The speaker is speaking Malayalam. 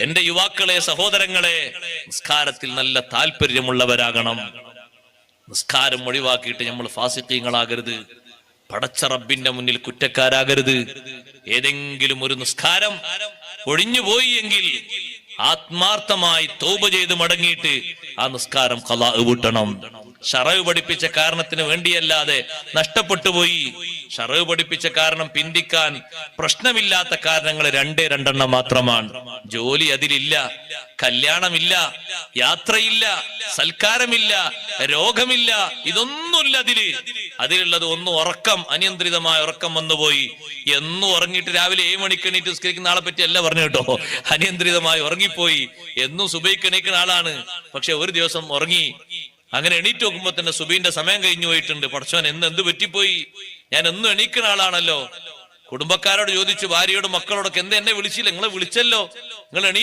എന്റെ യുവാക്കളെ, സഹോദരങ്ങളെ, നിസ്കാരത്തിൽ നല്ല താല്പര്യമുള്ളവരാകണം. നിസ്കാരം ഒഴിവാക്കിയിട്ട് നമ്മൾ ഫാസിഖീങ്ങളാകരുത്, പടച്ച റബ്ബിന്റെ മുന്നിൽ കുറ്റക്കാരാകരുത്. ഏതെങ്കിലും ഒരു നിസ്കാരം ഒഴിഞ്ഞുപോയി എങ്കിൽ ആത്മാർത്ഥമായി തൗബ ചെയ്ത് മടങ്ങിയിട്ട് ആ നിസ്കാരം ഖളാ വീട്ടണം. ശറഅ് പഠിപ്പിച്ച കാരണത്തിന് വേണ്ടിയല്ലാതെ നഷ്ടപ്പെട്ടു പോയി. ശറഅ് പഠിപ്പിച്ച കാരണം പിന്തിക്കാൻ പ്രശ്നമില്ലാത്ത കാരണങ്ങൾ രണ്ടെണ്ണം മാത്രമാണ്. ജോലി അതിലില്ല, കല്യാണമില്ല, യാത്രയില്ല, സൽക്കാരമില്ല, രോഗമില്ല, ഇതൊന്നുമില്ല അതിലുള്ളത് ഒന്ന് ഉറക്കം, അനിയന്ത്രിതമായ ഉറക്കം വന്നുപോയി. എന്നും ഉറങ്ങിയിട്ട് രാവിലെ 7 മണിക്ക് എണീറ്റ് നിസ്കരിക്കുന്ന ആളെ പറ്റി അല്ല പറഞ്ഞു കേട്ടോ. അനിയന്ത്രിതമായി ഉറങ്ങിപ്പോയി. എന്നും സുബഹിക്ക് എണീക്കുന്ന ആളാണ്, പക്ഷെ ഒരു ദിവസം ഉറങ്ങി. അങ്ങനെ എണീറ്റ് നോക്കുമ്പോ തന്നെ സുബഹിന്റെ സമയം കഴിഞ്ഞു പോയിട്ടുണ്ട്. പടച്ചോൻ എന്ത് പറ്റിപ്പോയി? ഞാൻ എന്നും എണീക്കുന്ന ആളാണല്ലോ. കുടുംബക്കാരോട് ചോദിച്ചു, ഭാര്യയോടും മക്കളോടൊക്കെ എന്നെ വിളിച്ചില്ല? നിങ്ങളെ വിളിച്ചല്ലോ, നിങ്ങൾ